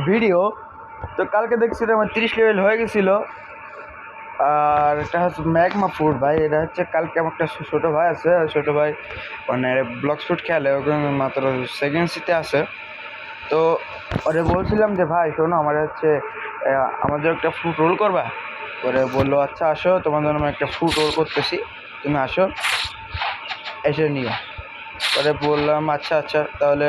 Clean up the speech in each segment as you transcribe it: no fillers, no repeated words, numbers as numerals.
Video. তো কালকে দেখছিলাম আমার 30 লেভেল হয়ে গেছিলো। আর এটা হচ্ছে ম্যাগমা ফুড ভাই। এটা হচ্ছে কালকে আমার একটা ছোটো ভাই আছে, ছোটো ভাই মানে ব্লক ফুড খেলে, ওখানে মাত্র সেকেন্ড সিতে আছে। তো ওরে বলছিলাম যে ভাই শোনো আমার হচ্ছে আমাদের একটা ফুড রোল করবা। ওরে বললো আচ্ছা আসো, তোমার জন্য আমি একটা ফুড রোল করতেছি, তুমি আসো এসে নিও। পরে বললাম আচ্ছা আচ্ছা তাহলে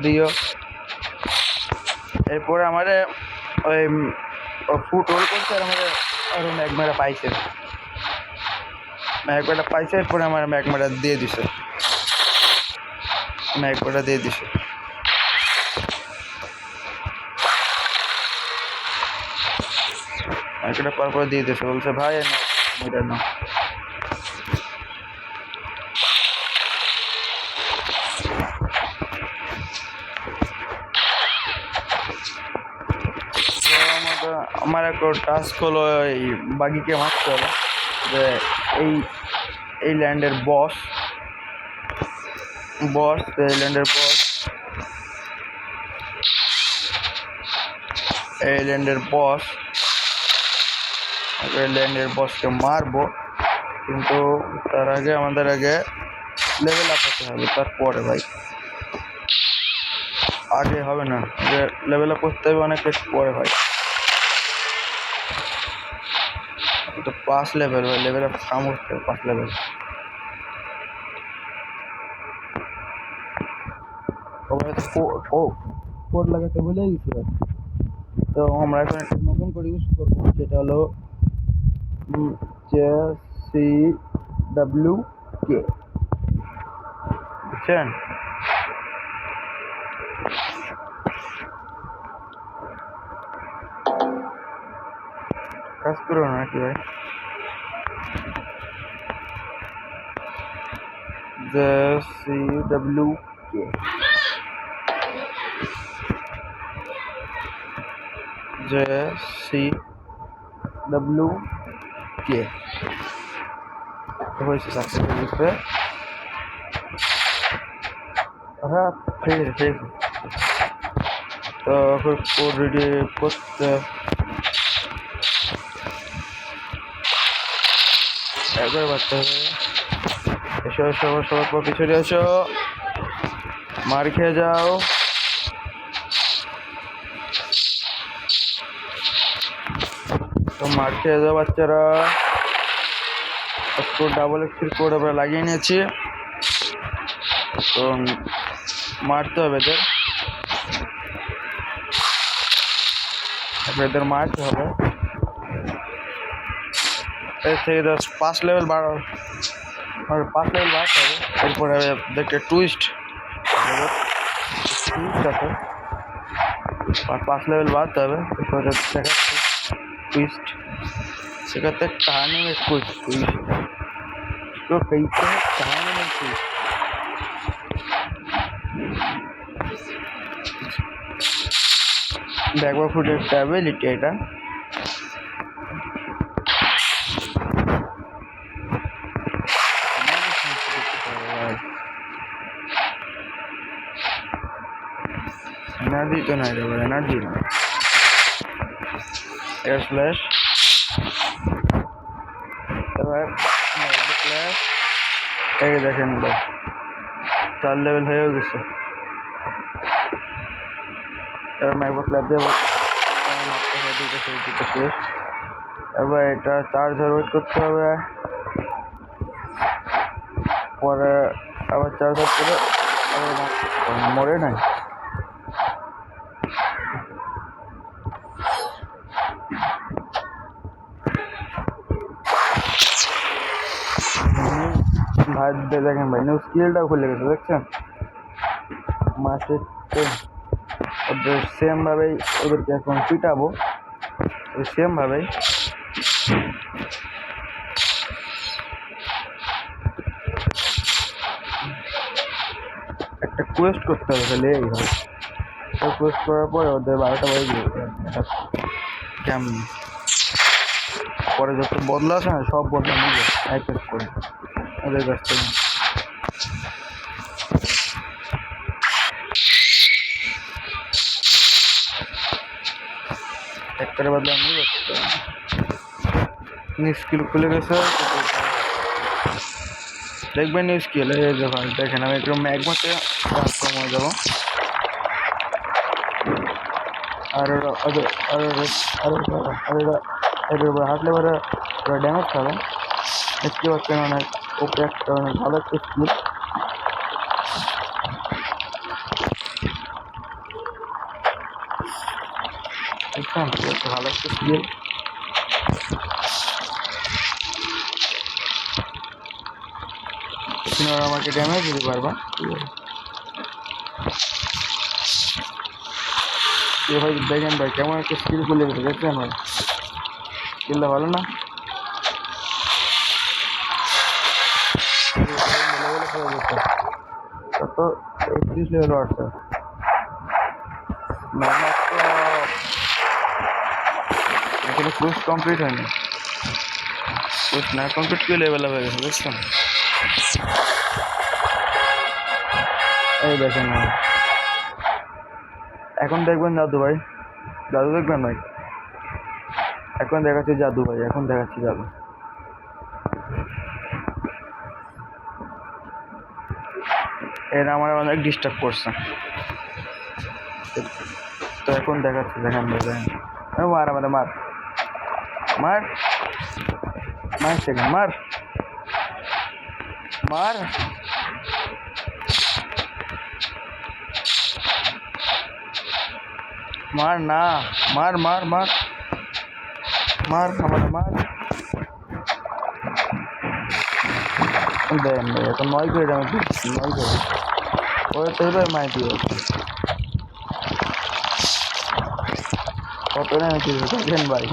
দিও। এরপরে আমারে ওই ফুড রোল করছে আর আমাদের আরও ম্যাগমারা পাইছে, ম্যাগমাটা পাইছে। এরপরে আমার ম্যাগমাটা দিয়ে দিছে, ম্যাগমাটা দিয়ে দিছে। ম্যাগমাটা পর পরে দিয়ে দিছে, বলছে ভাই এটা না। আমার একটা টাস্ক হলো এই বাগিকে মারতে হবে, যে এই এই ল্যান্ডের বস এই ল্যান্ডের বস এই ল্যান্ডের বসকে মারবো, কিন্তু তার আগে আমাদের লেভেল আপ হতে হবে। তারপরে ভাই আগে হবে না, যে লেভেল আপ করতে হবে অনেক পরে ভাই। তো 5 লেভেল ভাই, লেভেল আপ কাম করতে হবে 5 লেভেল। কোড লাগাতে ভুলে গেছি ভাই। তো আমরা এখন একটা নতুন করে ইউজ করবো, যেটা হলো CWK, বুঝছেন? কাজ করো নাকি ভাই? CWK হয়েছে সাকসেসফুল। হ্যাঁ ঠিক আছে ঠিক আছে। তো এখন কোড রেডি করতে একবার বাড়তে হবে। এসো সবার পর পিছনে এসো, মার খেয়ে যাও। তো মার খেয়ে যাও বাচ্চারা। ডাবল এক্সির কোড আমরা লাগিয়ে নিয়েছি, তো মারতে হবে এদের মারতে হবে। এর থেকে 5 লেভেল বাড়াতে হবে। এরপরে দেখতে টুইস্ট আছে, 5 লেভেল বাড়তে হবে। এরপরে দেখাচ্ছি ट्विस्ट, सिखाते कहानी में कुछ ट्विस्ट तो कैसे है कहानी में ट्विस्ट। बैकवर्ड फुटेज एबिलिटी এটা एनर्जी तो नहीं रहेगा, एनर्जी ना एयर स्लैश এবার ক্লাস এই দেখেন ভাই 4 লেভেল হয়ে গেছে। এবার ম্যাকবুক ল্যাব দেবো, এবার এটা চার্জার ওয়েট করতে হবে, পরে আবার চার্জার করে মরে নাই। ভাই দেখেন ভাই নিউ স্কিলটাও খুলে গেছে, দেখছেন? মাস্টার ওদের সেমভাবেই ওদেরকে এখন পিটাবো, সেমভাবেই একটা কোয়েস্ট করতে হবে তাহলে এই হয়। কোয়েস্ট করার পরে ওদের 12টা বাজে কেমন পরে যত বদলা আছে না সব বদলা নিবে এক এক করে ওদের কাছ থেকে। একটা বদলে আমি নিউ স্কিল খুলে গেছে দেখবেন নিউ স্কিল এই যে ভাই দেখেন আমি একটু ম্যাগমাতে ট্রান্সফর্ম হয়ে যাবো আর হাঁটলে পরে ড্যামেজ খাবে দেখতে পাচ্ছেন অনেক ওকে একটা অনেক ভালো একটা স্কিল বুঝছেন ভালো একটা স্কিল আমাকে ড্যামেজ দিতে পারবা ভাই দেখেন ভাই কেমন একটা স্কিল খুলে গেছে দেখছেন ভাই স্কিলটা ভালো না কত 31 লেভেল আছে এখনো কোর্স কমপ্লিট হয়নি কোর্স না কমপ্লিট কি লেভেল হয়ে গেছে বুঝছেন এই দেখেন এখন দেখবেন জাদু ভাই জাদু দেখবেন ভাই এখন দেখাচ্ছি জাদু ভাই এখন দেখাচ্ছি জাদু এরা আমার অনেক ডিস্টার্ব করছে তো এখন দেখাচ্ছি দেখেন ভাই দেখেন মার আমাদের মার মার মার সেকেন্ড মার মার মার না মার মার মার মার আমাদের মার দেন ভাই এখন 9 করে আমি 9 করে ওই তো ভাই মাই দিয়ে কত না কি দেখেন ভাই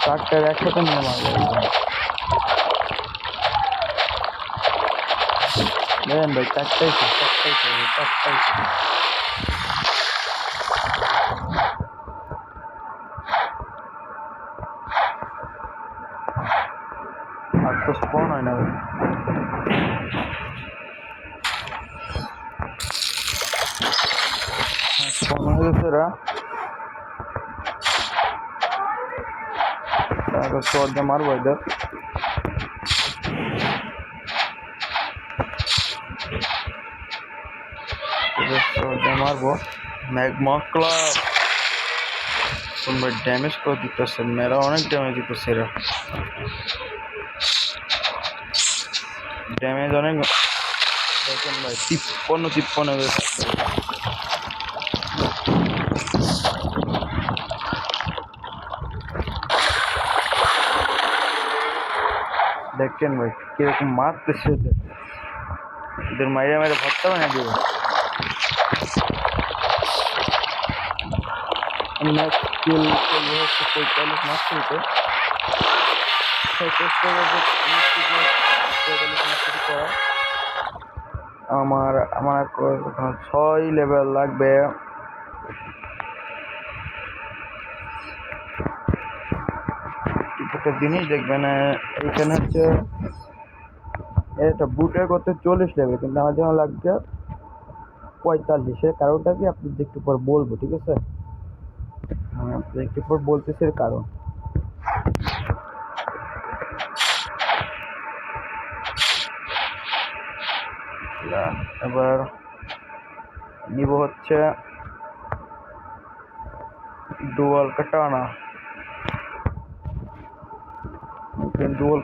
চারটার একসাথে নিয়ে মারবো দেখেন ভাই চারটাই আর তো স্পন হয় না ভাই স্পন হয়ে গেছে এরা তারপর শর্টে মারবো এদের শর্টে মারবো ম্যাগমা ক্লাব তোমরা ড্যামেজ করে দিতেছে মেয়েরা অনেক ড্যামেজ দিতেছে এরা ড্যামেজ অনেক দেখেন ভাই 53 হয়েছে দেখেন ভাই কিরকম মারতেছে এদের মাইরে মাইরে ভরতে হবে না দিব নেক্সট স্কিল হচ্ছে 45 মারতে হতো আমার 6 লেভেল লাগবে একটা জিনিস দেখবেন এখানে হচ্ছে এটা বুটে করতে 40 লেভেল কিন্তু আমার জন্য লাগবে 45 কারণটা কি আপনি একটু পর বলবো ঠিক আছে আমি আপনাদের একটু পর বলতেছি এর কারণ এবার নিব হচ্ছে ডুয়াল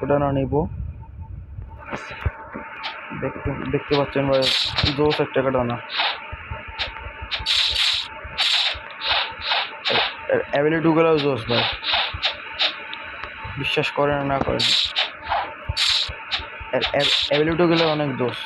কাটানা নিব দেখতে পাচ্ছেন ভাই 200 টাকা কাটানা অ্যাবিলিটি গুলো জোস ভাই বিশ্বাস করেন না করেন অ্যাবিলিটি গুলো অনেক দোষ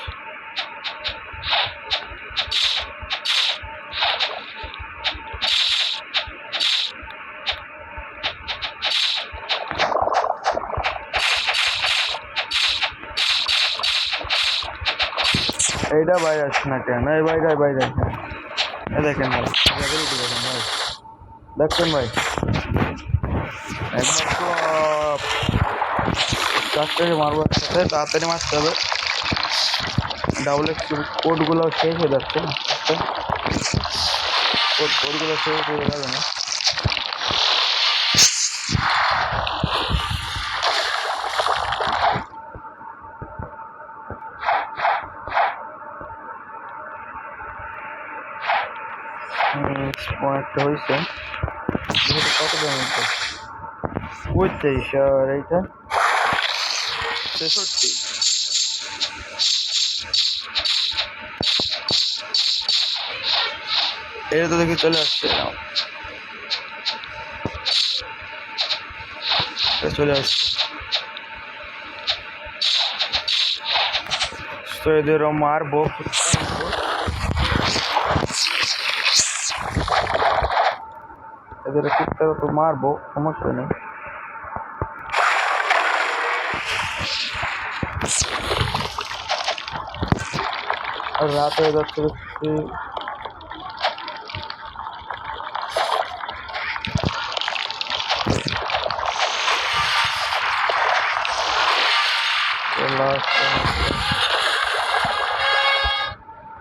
এইটা বাইরে আসছে না কেন এই বাইরে দেখেন ভাই দেখছেন ভাই একবার চারটে মারবো একসাথে তাড়াতাড়ি মারতে হবে ডাবল এক্স কোডগুলো শেষ হয়ে যাচ্ছে আস্তে আস্তে কোডগুলো শেষ হয়ে যাবে না। পয়েন্টটা হয়েছে কত দাম? 35 আর এইটা 63। এটা তো দেখি চলে আসছে, চলে আসছে। তো এদের মারবো, এদের কুত্তা তো মারবো, সমস্যা নেই। আর রাত হয়ে যাচ্ছে দেখছি।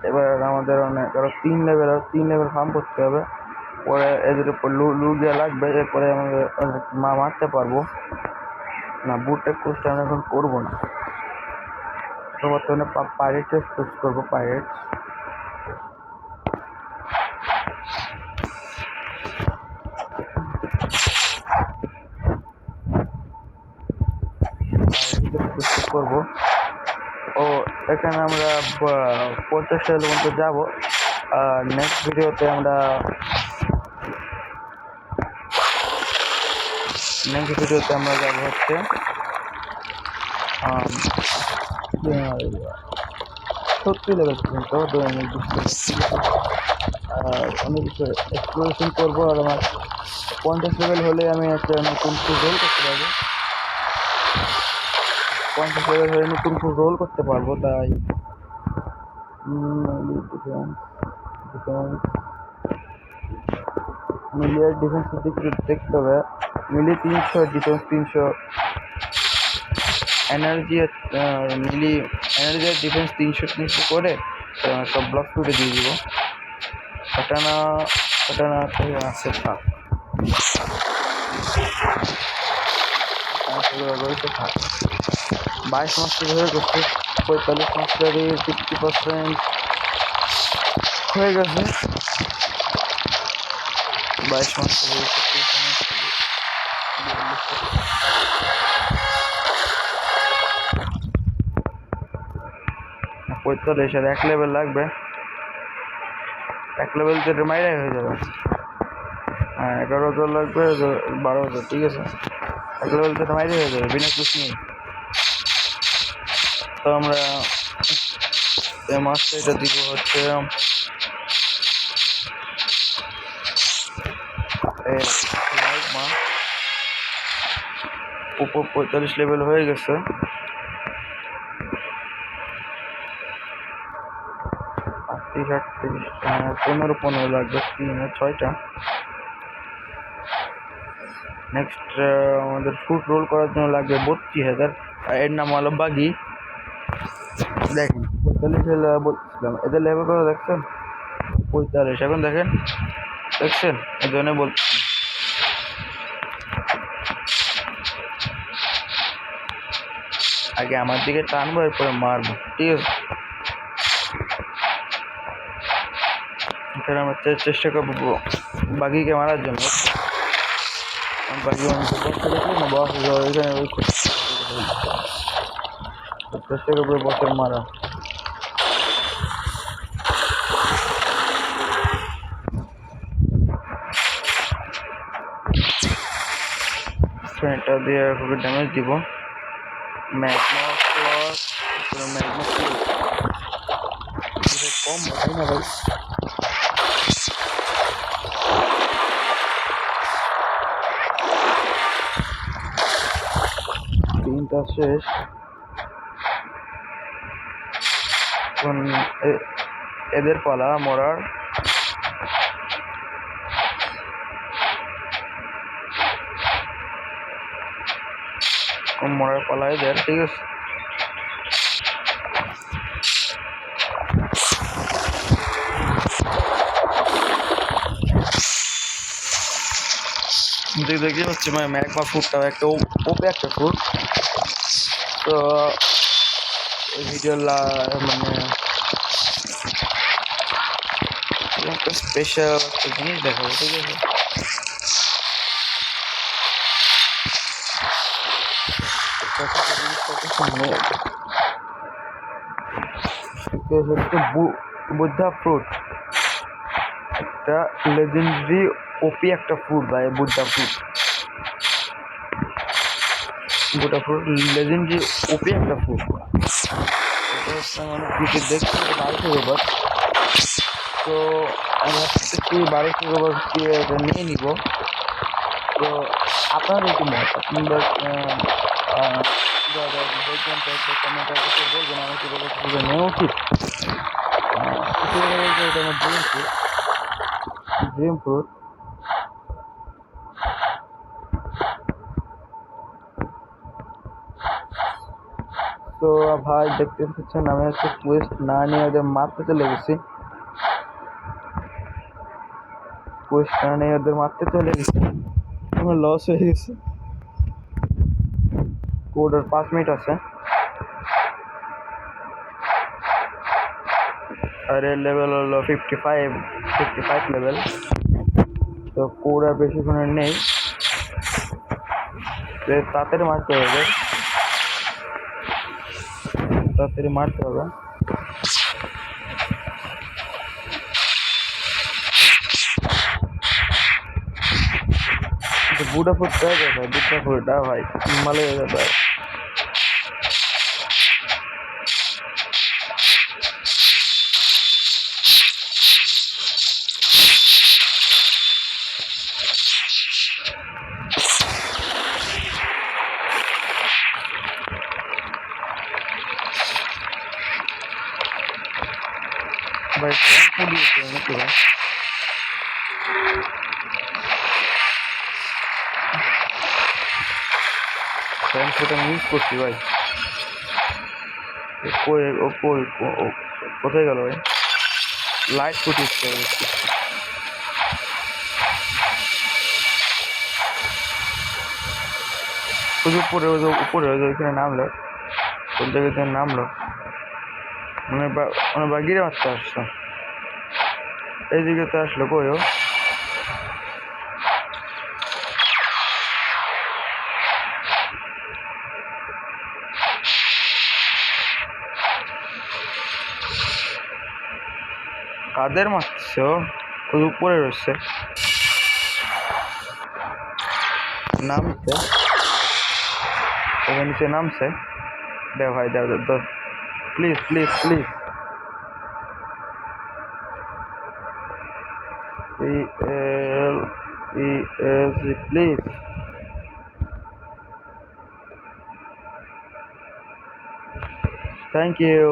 এবার আমাদের অনেক আরো 3 লেভেল ফার্ম করতে হবে, পরে এদের উপর লুগিয়া লাগবে, এরপরে আমাদের মারতে পারবো না। বুটটা কোর্সটা আমি এখন করবো না, তো বর্তমানে পাইরেটস চুজ করবো। পাইরেটস করবো। ও এখানে আমরা 50 লেভেল পর্যন্ত যাবো। আর নেক্সট ভিডিওতে আমরা যাবো হচ্ছে 70 লেভেল পর্যন্ত। আর অনেক কিছু এক্সপ্লোরেশন করবো। আর আমার 50 লেভেল হলে আমি একটা নতুন রোল করতে পারবো। 50 লেভেল হলে নতুন রোল করতে পারবো। তাই মিলিয়ার ডিফেন্স দেখতে হবে। মিলি 300, ডিফেন্স 300, এনার্জি মিলি এনার্জি আর ডিফেন্স 300 করে সব ব্লক ফুটে দিয়ে দিব। কাটানা আছে থাক, রয়েছে থাক। 22 মাস্টার হয়ে গেছে, 45 মাস্টারে 50% হয়ে গেছে। 22 মাস্টার হয়ে গেছে। 45 আর 1 লেভেল লাগবে। 1 লেভেল তো মাইরাই হয়ে যাবে। হ্যাঁ 11,000 লাগবে, 12,000, ঠিক আছে। 1 লেভেল তো মাইরাই হয়ে যাবে বিনা কিছু নেই। তো আমরা এই মাসটা এটা দিব হচ্ছে উপর 45 লেভেল হয়ে গেছে। টি-শার্ট 15 লাগবে, 6টা। নেক্সট আমাদের ফুট রোল করার জন্য লাগবে 32,000। এর নাম হলো বাগি। দেখেন 45 বলছিলাম, এদের লেভেল কত দেখছেন? 45। এখন দেখেন, দেখছেন? এই জন্য বলছি আগে আমার দিকে টানবো, এরপরে মারবো, ঠিক আছে। এখানে আমরা চেষ্টা করবো বাগিকে মারার জন্য। বাগি না বস এখানে চেষ্টা করবো বসের মারা। এটা দিয়ে খুবই ড্যামেজ দিব। ম্যাগমা প্লাস ম্যাগমা কম হয় না ভাই। তিনটা শেষ। এদের পালা মরার। মরার পালা এদের, ঠিক আছে। দেখতে পাচ্ছি ম্যাগমা ফুডটা একটা ওপে একটা ফুড। তো এই ভিডিওর মানে একটা স্পেশাল একটা জিনিস দেখাবো, ঠিক আছে? বুদ্ধা ফ্রুট একটা লেজেন্ডারি ওপি একটা ফ্রুট ভাই। বুদ্ধা ফ্রুট লেজেন্ডারি ওপি একটা ফ্রুট। এটা হচ্ছে মানে ক্রিকেট দেখছি 1200 রোবট। তো আমি ভাবতেছি 1200 রোবট দিয়ে এটা নিয়ে নিব। তো আপনাদের কি মত? আপনাদের বলবেন আমার কি রোবট নেওয়া উচিত? এটা আমার ড্রিম ফ্রুট। তো ভাই দেখতে পাচ্ছেন আমি হচ্ছে কোয়েস্ট না নিয়ে ওদের মারতে চলে গেছি। আমার লস হয়ে গেছে। কোড আর 5 মিনিট আছে। আর এর লেভেল হলো 55 লেভেল। তো কোড আর বেশিক্ষণের নেই, তাড়াতাড়ি মারতে হবে। বুড়া ফুটটা ভাই মালে হয়ে যাবে। ভাই নাকি ভাই ফ্যান ইউজ করছি ভাই। কোথায় গেল ভাই? লাইট ফুট ইউজ করে উপরে ওইখানে নামলো। কোন জায়গাতে নামলো? মানে বাগিরে মারতে আসছে। এইদিকে তো আসলো কইও। কাদের মারছে? ওই উপরে রয়েছে নামছে, ওখানে নিচে নামছে। দে ভাই দে, please please please. Please. Thank you.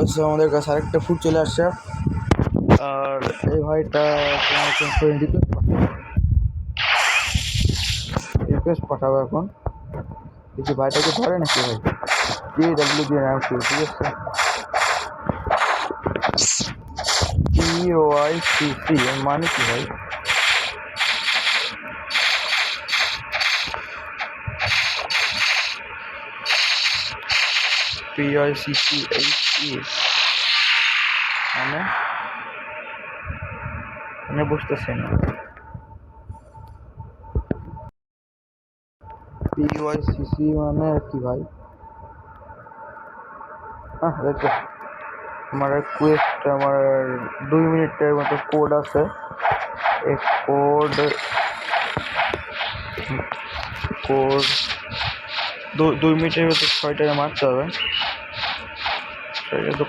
আচ্ছা, আমাদের কাছে আরেকটা ফুড চলে আসছে। আর এই ভাইটা রিকোয়েস্ট পাঠাবো এখন। দেখি ভাইটাকে ধরে নাকি ভাই। DW দিয়ে নাম ঠিক আছে। PYCC মানে কি ভাই? PYCCHE মানে বুঝতেছি না। PYCC মানে কি ভাই? দেখো আমার কোয়েস্ট, আমার 2 মিনিটের মতো কোড আছে। এই কোড 2 মিনিটের মতো 6টা মারতে হবে।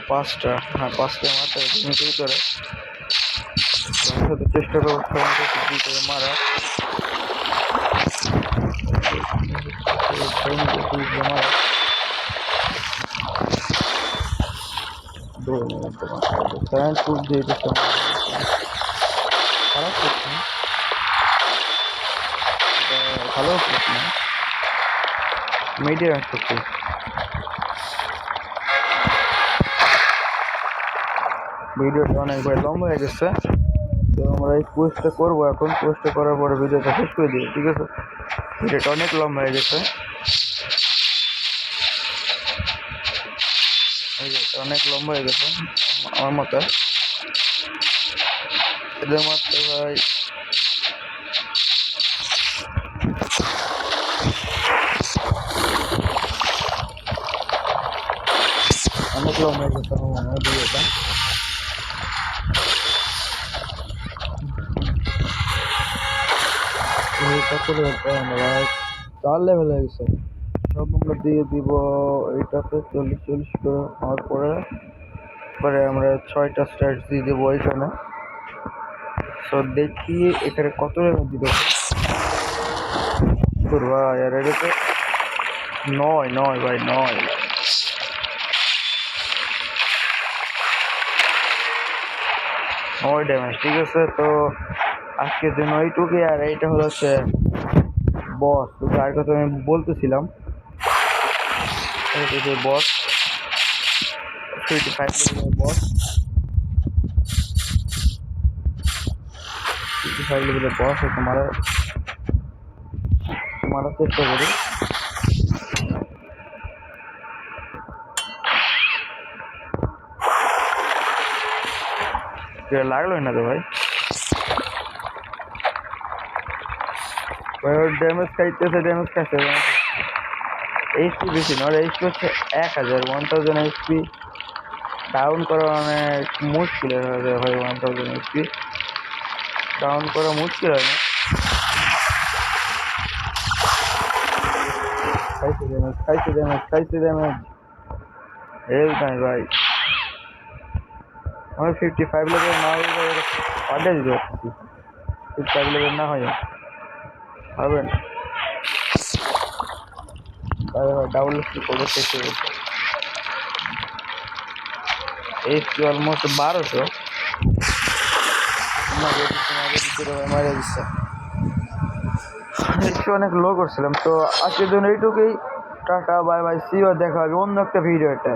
5টা, হ্যাঁ 5টা মারতে হবে 2 মিনিটের ভিতরে। চেষ্টা করবো 6 মিনিটের মারা। খারাপ করছে। ভালো ক্লিপ না, মিডিয়াম একটা ক্লিপ। ভিডিওটা অনেক ভাই লম্বা হয়ে গেছে, তো আমরা এই পোস্টটা করবো এখন। পোস্টটা করার পরে ভিডিওটা শেষ করে দিই, ঠিক আছে? ভিডিওটা অনেক লম্বা হয়ে গেছে, অনেক লম্বা হয়ে গেছে আমার মতে। এদের মতে ভাই অনেক লম্বা হয়ে গেছে আমার মনে হয় ভিডিওটা। কত লেভেল? 4 লেভেল হয়ে গেছে। সব আমরা দিয়ে দিব এইটাতে 40 করে হওয়ার পরে আমরা 6টা স্টার্ট দিয়ে দেবো এইখানে। সো দেখি এখানে কত লেভেল দিতে ভাই। আর এটাতে 9 ভাই, 9 ড্যামেজ, ঠিক আছে? তো আজকের জন্য এইটুকুই। আর এইটা হলো হচ্ছে বস, আর কথা আমি বলতেছিলাম, বস 55 লেভেলের বস, 55 লেভেলের বস মারার চেষ্টা করি। লাগলোই না তো ভাই, ড্যামেজ খাইছে। এইচপি বেশি না, এইচপি হচ্ছে 1000, 1000 এইচপি ডাউন করা অনেক মুশকিল হয়ে যায় ভাই। 1000 এইচপি ডাউন করা মুশকিল হয় না। খাইছে ড্যামেজ হেলথ নাই ভাই। আমি 55 লেভেল না হয়ে পাল্টে দিতে পারছি। 55 লেভেল না হয় হবে না ডাবল স্পি করে শেষ হয়ে গেছে। এইচপি অলমোস্ট 1200 মারা দিচ্ছে। অনেক লো করছিলাম। তো আজকের জন্য এইটুকুই। Tata, bye bye, see you. দেখা হবে অন্য একটা ভিডিওতে।